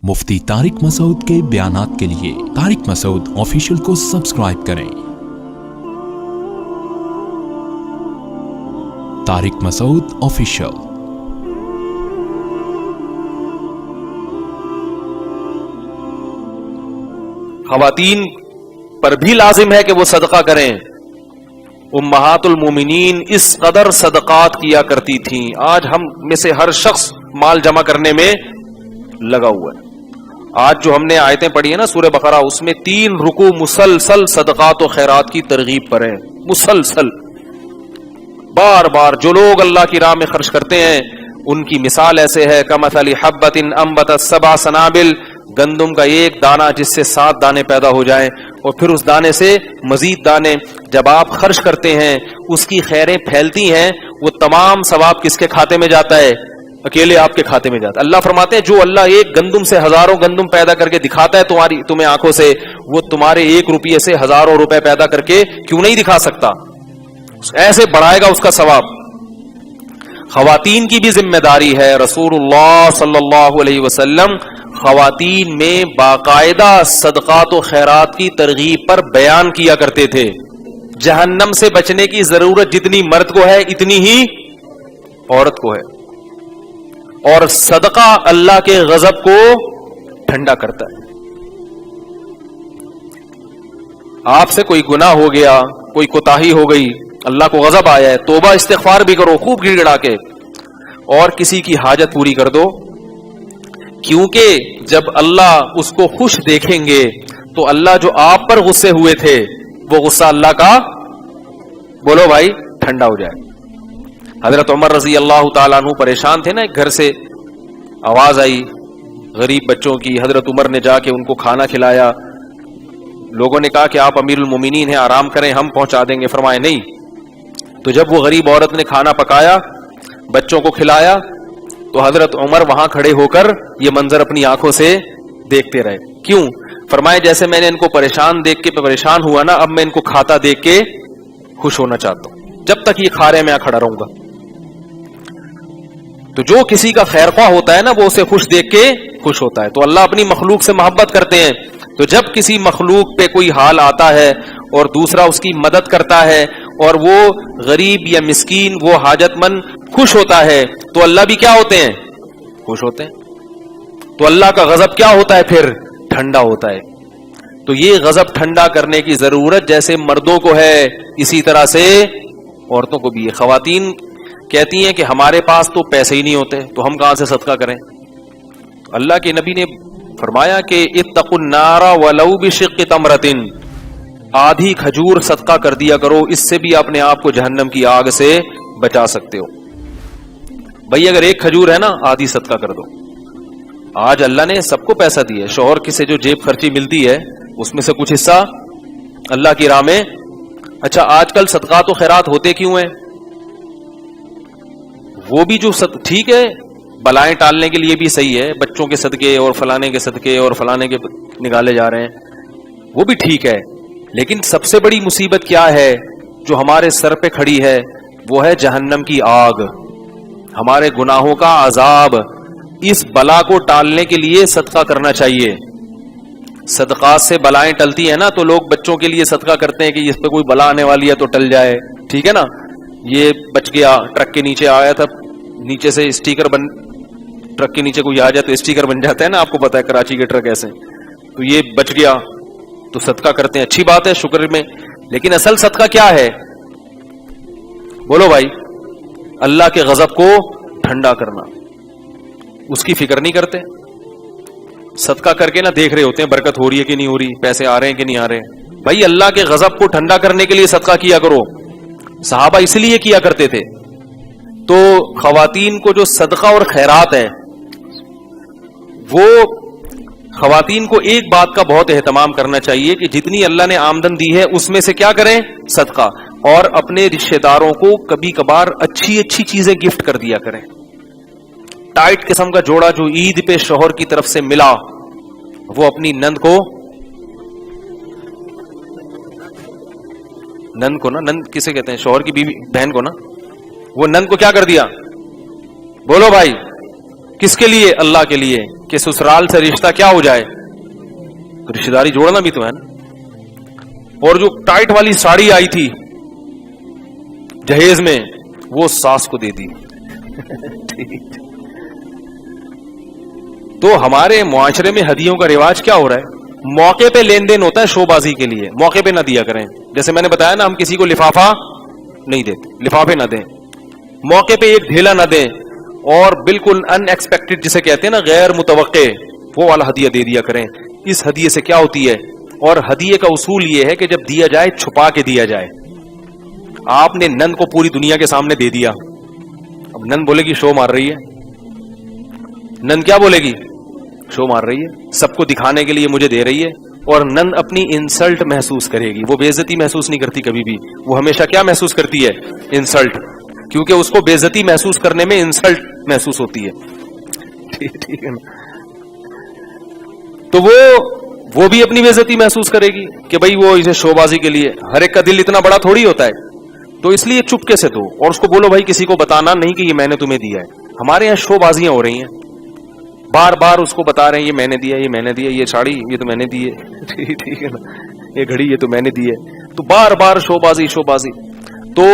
मुफ्ती तारिक मसूद के बयानात के लिए तारिक मसूद ऑफिशियल को सब्सक्राइब करें। तारिक मसूद ऑफिशियल। खवातीन पर भी लाजिम है कि वो सदका करें। उम्महातुल मोमिनीन इस कदर सदकात किया करती थीं। आज हम में से हर शख्स माल जमा करने में लगा हुआ है। आज जो हमने आयतें पढ़ी है ना सूरह बकरा, उसमें 3 रुकू मुसलसल सदकात और खैरात की तरगीब पर है। मुसलसल बार बार जो लोग अल्लाह की राह में खर्च करते हैं उनकी मिसाल ऐसे है, कमसली हब्बतिन अंबतत सबा सनाबिल, गंदुम का एक दाना जिससे 7 दाने पैदा हो जाएं और फिर उस दाने से मजीद दाने। जब आप खर्च करते हैं उसकी खैरें फैलती हैं, वो तमाम सवाब किसके खाते में जाता है? अकेले आपके खाते में जाता है। अल्लाह फरमाते हैं जो अल्लाह एक गंदुम से हजारों गंदुम पैदा करके दिखाता है तुम्हें आंखों से, वो तुम्हारे 1 रुपये से हजारों रुपए पैदा करके क्यों नहीं दिखा सकता? ऐसे बढ़ाएगा उसका सवाब। खवातीन की भी जिम्मेदारी है। रसूलुल्लाह सल्लल्लाहु अलैहि वसल्लम खवातीन में बाकायदा सदकात और खैरात की तरगीब पर बयान किया करते थे। जहन्नम से बचने की जरूरत जितनी मर्द को है इतनी ही औरत को है, और सदका अल्लाह के गजब को ठंडा करता है। आपसे कोई गुनाह हो गया, कोई कोताही हो गई, अल्लाह को गजब आया है, तौबा इस्तिगफार भी करो खूब गिड़गिड़ा के, और किसी की हाजत पूरी कर दो। क्योंकि जब अल्लाह उसको खुश देखेंगे तो अल्लाह जो आप पर गुस्से हुए थे वो गुस्सा अल्लाह का, बोलो भाई, ठंडा हो जाए। हजरत उमर रजी अल्लाह ताला अन्हु परेशान थे ना, एक घर से आवाज आई गरीब बच्चों की। हजरत उमर ने जाके उनको खाना खिलाया। लोगों ने कहा कि आप अमीरुल मोमिनीन हैं, आराम करें, हम पहुंचा देंगे। फरमाए नहीं। तो जब वो गरीब औरत ने खाना पकाया, बच्चों को खिलाया, तो हजरत उमर वहां खड़े होकर ये मंजर अपनी आंखों से देखते रहे। क्यों? फरमाए जैसे मैंने इनको परेशान देख के परेशान हुआ ना, अब मैं इनको खाता देख के खुश होना चाहता हूं। जब तक ये खा रहे मैं खड़ा रहूंगा। तो जो किसी का खैरख्वाह होता है ना, वो उसे खुश देख के खुश होता है। तो अल्लाह अपनी मखलूक से मोहब्बत करते हैं। तो जब किसी मखलूक पे कोई हाल आता है और दूसरा उसकी मदद करता है और वो गरीब या मिस्कीन, वो हाजतमंद खुश होता है, तो अल्लाह भी क्या होते हैं? खुश होते हैं। तो अल्लाह का गजब क्या होता है? फिर ठंडा होता है। तो ये गजब ठंडा करने की जरूरत जैसे मर्दों को है, इसी तरह से औरतों को भी है। खवातीन कहती हैं कि हमारे पास तो पैसे ही नहीं होते, तो हम कहां से सदका करें? तो अल्लाह के नबी ने फरमाया कि इत्तकुन नारा वलौ बिशिक्कि तमरतिन, आधी खजूर सदका कर दिया करो, इससे भी अपने आप को जहन्नम की आग से बचा सकते हो। भाई अगर 1 खजूर है ना, आधी सदका कर दो। आज अल्लाह ने सबको पैसा दिया है। शौहर की से जो जेब खर्ची मिलती है उसमें से कुछ हिस्सा अल्लाह की राह में। अच्छा, आजकल सदकात तो खैरात होते क्यों हैं? वो भी जो ठीक है, बलाएं टालने के लिए भी सही है, बच्चों के सदके और फलाने के सदके और फलाने के निकाले जा रहे हैं, वो भी ठीक है। लेकिन सबसे बड़ी मुसीबत क्या है जो हमारे सर पे खड़ी है? वो है जहन्नम की आग, हमारे गुनाहों का अजाब। इस बला को टालने के लिए सदका करना चाहिए। सदकात से बलाएं टलती है ना, तो लोग बच्चों के लिए सदका करते हैं कि इस पे कोई बला आने वाली है तो टल जाए, ठीक है ना। ये बच गया, ट्रक के नीचे आया था, नीचे से स्टिकर बन, ट्रक के नीचे कोई आ जाए तो स्टिकर बन जाता है ना, आपको पता है कराची के ट्रक ऐसे। तो ये बच गया तो सदका करते हैं, अच्छी बात है, शुक्र में। लेकिन असल सदका क्या है? बोलो भाई, अल्लाह के गजब को ठंडा करना। उसकी फिक्र नहीं करते। सदका करके ना देख रहे होते हैं बरकत हो रही है कि नहीं हो रही, पैसे आ रहे हैं कि नहीं आ रहे हैं। भाई अल्लाह के गजब को ठंडा करने के लिए सदका किया करो। सहाबा इसलिए किया करते थे। तो खवातीन को जो सदका और खैरात है, वो खवातीन को एक बात का बहुत एहतमाम करना चाहिए कि जितनी अल्लाह ने आमदन दी है उसमें से क्या करें? सदका। और अपने रिश्तेदारों को कभी कभार अच्छी अच्छी चीजें गिफ्ट कर दिया करें। टाइट किस्म का जोड़ा जो ईद पे शौहर की तरफ से मिला, वो अपनी नंद को ना, नंद किसे कहते हैं? शौहर की बीवी, बहन को ना। वो नंद को क्या कर दिया? बोलो भाई, किसके लिए? अल्लाह के लिए। کہ ससुराल से रिश्ता क्या हो जाए, तो रिश्तेदारी जोड़ना भी तो है ना। और जो टाइट वाली साड़ी आई थी जहेज में, वो सास को दे दी। तो हमारे मुआशरे में हदियों का रिवाज क्या हो रहा है, मौके पे लेन देन होता है शोबाजी के लिए, मौके पे ना दिया करें। जैसे मैंने बताया ना, हम किसी को लिफाफा नहीं देते, लिफाफे ना दें, मौके पे एक ढेला ना दें, और बिल्कुल अनएक्सपेक्टेड जिसे कहते हैं ना, गैर मुतवक्के, वो वाला हदिया दे दिया करें। इस हदिये से क्या होती है, और हदिये का उसूल ये है कि जब दिया जाए छुपा के दिया जाए। आपने नंद को पूरी दुनिया के सामने दे दिया, अब नंद बोलेगी शो मार रही है, नंद क्या बोलेगी, शो मार रही है, सबको दिखाने के लिए मुझे दे रही है, और नंद अपनी इंसल्ट महसूस करेगी। वो बेइज्जती महसूस नहीं करती कभी भी, वो हमेशा क्या महसूस करती है, इंसल्ट, क्योंकि उसको बेइज्जती महसूस करने में इंसल्ट महसूस होती है। ठीक है ना। तो वो भी अपनी बेइज्जती महसूस करेगी कि भाई वो इसे शोबाजी के लिए, हर एक का दिल इतना बड़ा थोड़ी होता है, तो इसलिए चुपके से दो, और उसको बोलो भाई किसी को बताना नहीं कि ये मैंने तुम्हें दिया है। हमारे यहाँ शोबाजियां हो रही हैं, बार बार उसको बता रहे हैं ये मैंने दिया, ये मैंने दिया, ये साड़ी ये तो मैंने दी है, ठीक है ना, ये घड़ी ये तो मैंने दी है, तो बार बार शोबाजी शोबाजी। तो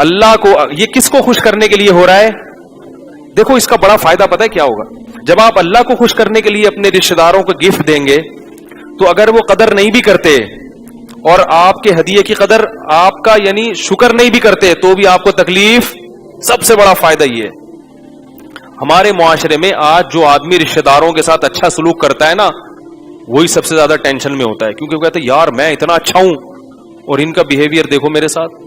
अल्लाह को, ये किसको खुश करने के लिए हो रहा है? देखो इसका बड़ा फायदा पता है क्या होगा, जब आप अल्लाह को खुश करने के लिए अपने रिश्तेदारों को गिफ्ट देंगे, तो अगर वो कदर नहीं भी करते और आपके हदिये की कदर आपका यानी शुक्र नहीं भी करते, तो भी आपको तकलीफ। सबसे बड़ा फायदा ये है, हमारे मुआशरे में आज जो आदमी रिश्तेदारों के साथ अच्छा सलूक करता है ना, वही सबसे ज्यादा टेंशन में होता है, क्योंकि वो कहते हैं यार मैं इतना अच्छा हूं और इनका बिहेवियर देखो मेरे साथ।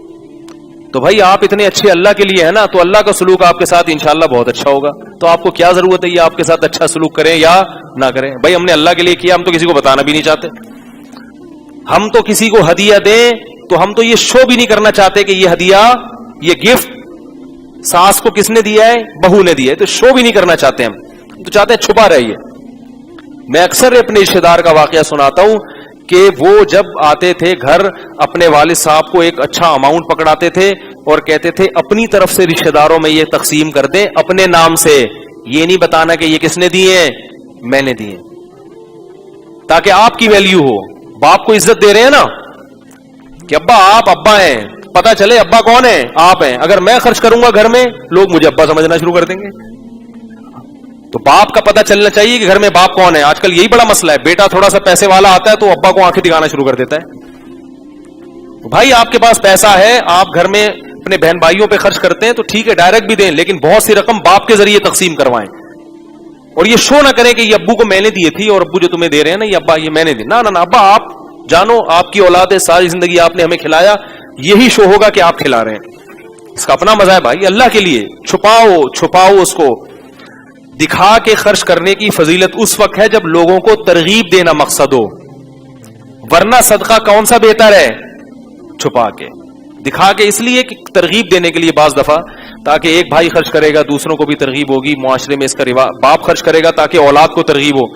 तो भाई आप इतने अच्छे अल्लाह के लिए है ना, तो अल्लाह का सलूक आपके साथ इंशाल्लाह बहुत अच्छा होगा। तो आपको क्या जरूरत है ये आपके साथ अच्छा सलूक करें या ना करें? भाई हमने अल्लाह के लिए किया, हम तो किसी को बताना भी नहीं चाहते। हम तो किसी को हदिया दें तो हम तो ये शो भी नहीं करना चाहते कि ये हदिया, ये गिफ्ट सास को किसने दिया है, बहू ने दिया है, तो शो भी नहीं करना चाहते हम, तो चाहते हैं छुपा रहिए। मैं अक्सर अपने रिश्तेदार का वाकया सुनाता हूं कि वो जब आते थे घर, अपने वालिद साहब को एक अच्छा अमाउंट पकड़ाते थे और कहते थे अपनी तरफ से रिश्तेदारों में ये तकसीम कर दें अपने नाम से, ये नहीं बताना कि ये किसने दिए हैं, मैंने दिए, ताकि आपकी वैल्यू हो। बाप को इज्जत दे रहे हैं ना कि अब्बा आप अब्बा हैं, पता चले अब्बा कौन है, आप हैं। अगर मैं खर्च करूंगा घर में, लोग मुझे अब्बा समझना शुरू कर देंगे। तो बाप का पता चलना चाहिए कि घर में बाप कौन है। आजकल यही बड़ा मसला है, बेटा थोड़ा सा पैसे वाला आता है तो अब्बा को आंखें दिखाना शुरू कर देता है। तो भाई आपके पास पैसा है, आप घर में अपने बहन भाइयों पे खर्च करते हैं तो ठीक है, डायरेक्ट भी दें, लेकिन बहुत सी रकम बाप के जरिए तकसीम करवाएं, और ये शो ना करें कि ये अब्बू को मैंने दिए थी और अब्बू जो तुम्हें दे रहे हैं ना, ये अब्बा ये मैंने दी। ना ना ना, अब्बा आप जानो आपकी औलाद है, सारी जिंदगी आपने हमें खिलाया, यही शो होगा कि आप खिला रहे हैं। इसका अपना मजा है भाई, अल्लाह के लिए छुपाओ छुपाओ, उसको दिखा के खर्च करने की फजीलत उस वक्त है जब लोगों को तरगीब देना मकसद हो, वरना सदका कौन सा बेहतर है, छुपा के दिखा के, इसलिए कि तरगीब देने के लिए बाज दफा, ताकि एक भाई खर्च करेगा दूसरों को भी तरगीब होगी, मुआशरे में इसका रिवाज, बाप खर्च करेगा ताकि औलाद को तरगीब हो।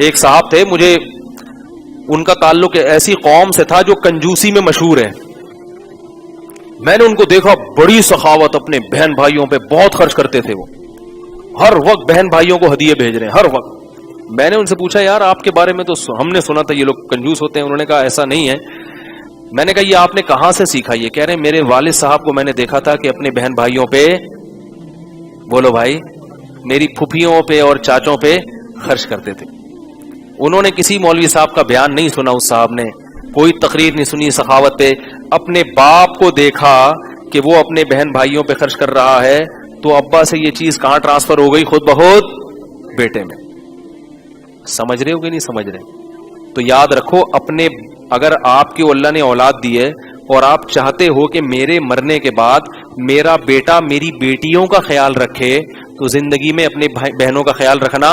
एक साहब थे, मुझे उनका ताल्लुक ऐसी कौम से था जो कंजूसी में मशहूर है। मैंने उनको देखा, बड़ी सखावत, अपने बहन भाइयों पे बहुत खर्च करते थे वो, हर वक्त बहन भाइयों को हदिये भेज रहे हैं हर वक्त। मैंने उनसे पूछा यार आपके बारे में तो हमने सुना था ये लोग कंजूस होते हैं। उन्होंने कहा ऐसा नहीं है। मैंने कहा ये आपने कहां से सीखा? ये कह रहे मेरे वालिद साहब को मैंने देखा था कि अपने बहन भाइयों पे, बोलो भाई, मेरी फुफियों पे और चाचों पे खर्च करते थे। उन्होंने किसी मौलवी साहब का बयान नहीं सुना, उस साहब ने कोई तकरीर नहीं सुनी सखावत पे, अपने बाप को देखा कि वो अपने बहन भाइयों पे खर्च कर रहा है, तो अब्बा से ये चीज कहां ट्रांसफर हो गई, खुद बहुत बेटे में। समझ रहे हो कि नहीं समझ रहे? तो याद रखो, अपने अगर आपकी अल्लाह ने औलाद दी है और आप चाहते हो कि मेरे मरने के बाद मेरा बेटा मेरी बेटियों का ख्याल रखे, तो जिंदगी में अपने बहनों का ख्याल रखना।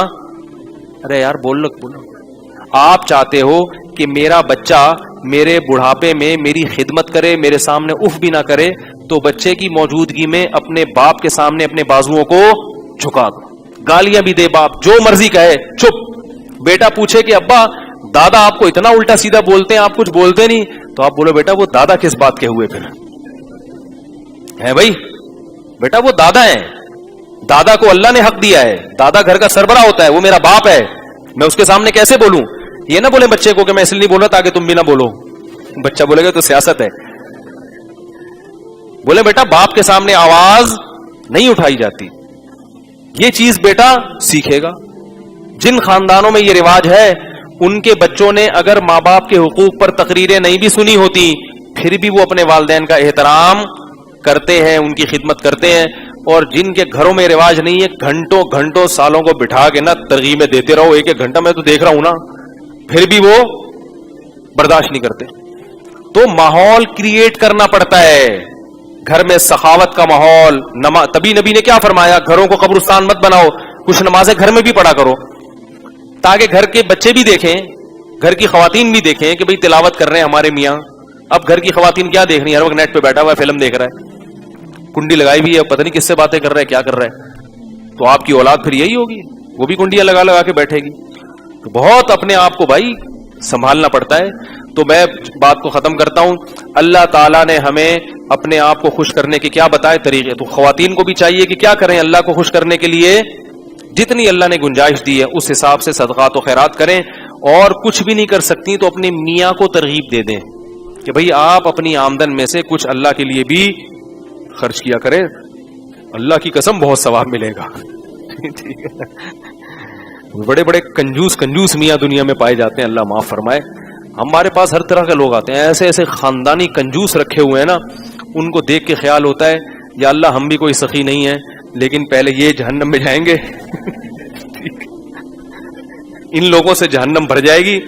अरे यार बोलो बोलो, आप चाहते हो कि मेरा बच्चा मेरे बुढ़ापे में मेरी खिदमत करे, मेरे सामने उफ भी ना करे, तो बच्चे की मौजूदगी में अपने बाप के सामने अपने बाजुओं को झुका दो, गालियां भी दे बाप, जो मर्जी कहे चुप। बेटा पूछे कि अब्बा दादा आपको इतना उल्टा सीधा बोलते हैं, आप कुछ बोलते नहीं, तो आप बोलो बेटा वो दादा किस बात के हुए फिर है भाई, बेटा वो दादा है, دادا کو اللہ نے حق دیا ہے, دادا گھر کا سربراہ ہوتا ہے, وہ میرا باپ ہے, میں اس کے سامنے کیسے بولوں؟ یہ نہ بولے بچے کو کہ میں اس لیے نہیں بول رہا تاکہ تم بھی نہ بولو. بچہ بولے گا تو سیاست ہے. بولے بیٹا باپ کے سامنے آواز نہیں اٹھائی جاتی, یہ چیز بیٹا سیکھے گا. جن خاندانوں میں یہ رواج ہے ان کے بچوں نے اگر ماں باپ کے حقوق پر تقریریں نہیں بھی سنی ہوتی پھر بھی وہ اپنے والدین کا احترام کرتے ہیں, ان کی خدمت کرتے ہیں. اور جن کے گھروں میں رواج نہیں ہے گھنٹوں گھنٹوں سالوں کو بٹھا کے نا ترغیبیں دیتے رہو, ایک ایک گھنٹہ میں تو دیکھ رہا ہوں نا, پھر بھی وہ برداشت نہیں کرتے. تو ماحول کریٹ کرنا پڑتا ہے گھر میں, سخاوت کا ماحول. تبھی نبی نے کیا فرمایا, گھروں کو قبرستان مت بناؤ, کچھ نمازیں گھر میں بھی پڑھا کرو تاکہ گھر کے بچے بھی دیکھیں, گھر کی خواتین بھی دیکھیں کہ بھئی تلاوت کر رہے ہیں ہمارے میاں. اب گھر کی خواتین کیا دیکھ رہی ہیں, ہر وقت نیٹ پہ بیٹھا ہوا ہے فلم دیکھ رہا ہے, کنڈی لگائی بھی ہے, پتہ نہیں کس سے باتیں کر رہا ہے, کیا کر رہا ہے. تو آپ کی اولاد پھر یہی ہوگی, وہ بھی کنڈیاں لگا لگا کے بیٹھے گی. تو بہت اپنے آپ کو بھائی سنبھالنا پڑتا ہے. تو میں بات کو ختم کرتا ہوں. اللہ تعالیٰ نے ہمیں اپنے آپ کو خوش کرنے کے کیا بتائے طریقے, تو خواتین کو بھی چاہیے کہ کیا کریں اللہ کو خوش کرنے کے لیے, جتنی اللہ نے گنجائش دی ہے اس حساب سے صدقات و خیرات کریں. اور کچھ بھی نہیں کر سکتی تو اپنے میاں کو ترغیب دے دیں کہ بھئی آپ اپنی آمدن میں سے کچھ اللہ کے لیے بھی خرچ کیا کریں, اللہ کی قسم بہت ثواب ملے گا. بڑے بڑے کنجوس میاں دنیا میں پائے جاتے ہیں, اللہ معاف فرمائے. ہمارے پاس ہر طرح کے لوگ آتے ہیں, ایسے ایسے خاندانی کنجوس رکھے ہوئے ہیں نا, ان کو دیکھ کے خیال ہوتا ہے یا اللہ ہم بھی کوئی سخی نہیں ہے لیکن پہلے یہ جہنم میں جائیں گے, ان لوگوں سے جہنم بھر جائے گی.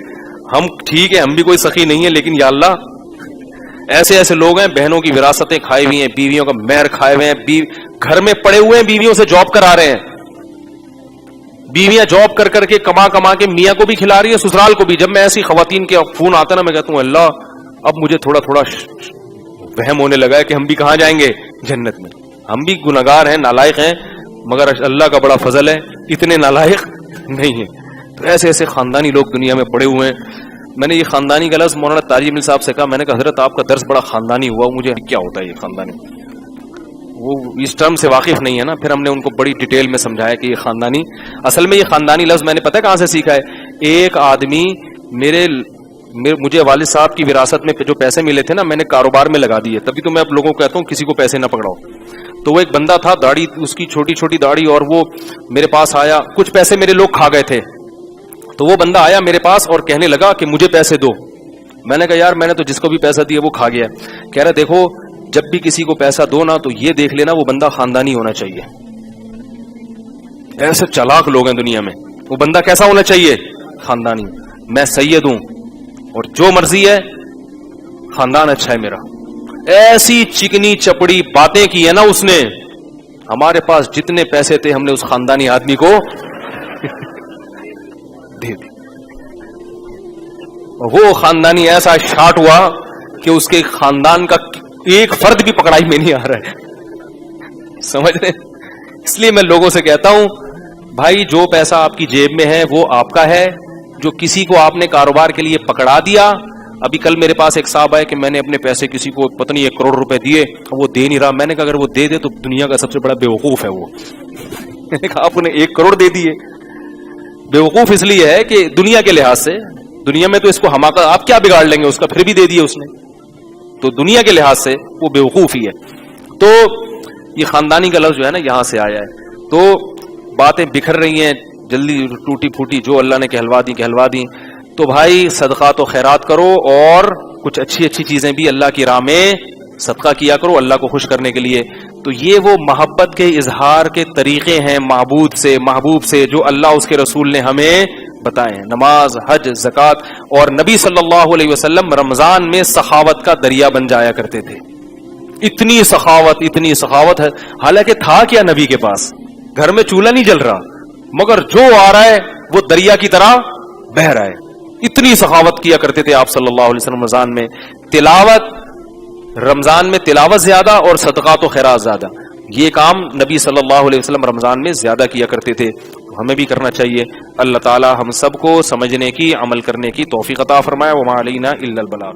ہم ٹھیک ہے ہم بھی کوئی سخی نہیں ہے لیکن یا اللہ ایسے ایسے لوگ ہیں بہنوں کی وراثتیں کھائی ہوئی ہیں, بیویوں کا مہر کھائے ہوئے ہیں, گھر میں پڑے ہوئے ہیں, بیویوں سے جاب کرا رہے ہیں, بیویاں جاب کر کر کے کما کے میاں کو بھی کھلا رہی ہے سسرال کو بھی. جب میں ایسی خواتین کے فون آتا نا میں کہتا ہوں اللہ اب مجھے تھوڑا وہم ہونے لگا ہے کہ ہم بھی کہاں جائیں گے, جنت میں. ہم بھی گناہگار ہیں, نالائق ہیں, مگر اللہ کا بڑا فضل ہے اتنے نالائق نہیں ہیں. تو ایسے ایسے خاندانی لوگ دنیا میں پڑے ہوئے ہیں. میں نے یہ خاندانی کا لفظ مولانا تاج مل صاحب سے کہا, میں نے کہا حضرت آپ کا درس بڑا خاندانی ہوا, مجھے کیا ہوتا ہے یہ خاندانی, وہ اس ٹرم سے واقف نہیں ہے نا. پھر ہم نے ان کو بڑی ڈیٹیل میں سمجھایا کہ یہ خاندانی, اصل میں یہ خاندانی لفظ میں نے پتہ کہاں سے سیکھا ہے. ایک آدمی مجھے والد صاحب کی وراثت میں جو پیسے ملے تھے نا میں نے کاروبار میں لگا دیے, تبھی تو میں اب لوگوں کو کہتا ہوں کسی کو پیسے نہ پکڑاؤ. تو وہ ایک بندہ تھا, داڑھی اس کی چھوٹی چھوٹی داڑھی, اور وہ میرے پاس آیا, کچھ پیسے میرے لوگ کھا گئے تھے. تو وہ بندہ آیا میرے پاس اور کہنے لگا کہ مجھے پیسے دو. میں نے کہا یار میں نے تو جس کو بھی پیسہ دیا وہ کھا گیا. کہہ رہا دیکھو جب بھی کسی کو پیسہ دو نا تو یہ دیکھ لینا وہ بندہ خاندانی ہونا چاہیے. ایسے چالاک لوگ ہیں دنیا میں. وہ بندہ کیسا ہونا چاہیے, خاندانی. میں سید ہوں اور جو مرضی ہے خاندان اچھا ہے میرا. ایسی چکنی چپڑی باتیں کی ہے نا اس نے, ہمارے پاس جتنے پیسے تھے ہم نے اس خاندانی آدمی کو دے دی. وہ خاندانی ایسا شاٹ ہوا کہ اس کے خاندان کا ایک فرد بھی پکڑائی میں نہیں آ رہا ہے, سمجھ رہے. اس لیے میں لوگوں سے کہتا ہوں بھائی جو پیسہ آپ کی جیب میں ہے وہ آپ کا ہے, جو کسی کو آپ نے کاروبار کے لیے پکڑا دیا. ابھی کل میرے پاس ایک صاحب آئے کہ میں نے اپنے پیسے کسی کو پتہ نہیں 1 کروڑ روپے دیے, وہ دے نہیں رہا. میں نے کہا اگر وہ دے دے تو دنیا کا سب سے بڑا بیوقوف ہے وہ. میں نے کہا آپ نے 1 کروڑ دے دیے. بیوقوف اس لیے ہے کہ دنیا کے لحاظ سے, دنیا میں تو اس کو حماقت آپ کیا بگاڑ لیں گے اس کا, پھر بھی دے دیے اس نے, تو دنیا کے لحاظ سے وہ بیوقوف ہی ہے. تو یہ خاندانی کا لفظ جو ہے نا یہاں سے آیا ہے. تو باتیں بکھر رہی ہیں جلدی ٹوٹی پھوٹی, جو اللہ نے کہلوا دی. تو بھائی صدقات و خیرات کرو اور کچھ اچھی اچھی چیزیں بھی اللہ کی راہ میں صدقہ کیا کرو اللہ کو خوش کرنے کے لیے. تو یہ وہ محبت کے اظہار کے طریقے ہیں معبود سے, محبوب سے, جو اللہ اس کے رسول نے ہمیں بتائے ہیں. نماز, حج, زکوٰۃ, اور نبی صلی اللہ علیہ وسلم رمضان میں سخاوت کا دریا بن جایا کرتے تھے. اتنی سخاوت ہے, حالانکہ تھا کیا نبی کے پاس, گھر میں چولہا نہیں جل رہا, مگر جو آ رہا ہے وہ دریا کی طرح بہ رہا ہے. اتنی سخاوت کیا کرتے تھے آپ صلی اللہ علیہ وسلم رمضان میں. رمضان میں تلاوت زیادہ اور صدقات و خیرات زیادہ, یہ کام نبی صلی اللہ علیہ وسلم رمضان میں زیادہ کیا کرتے تھے. ہمیں بھی کرنا چاہیے. اللہ تعالی ہم سب کو سمجھنے کی, عمل کرنے کی توفیق عطا فرمائے. وما علینا الا البلاغ.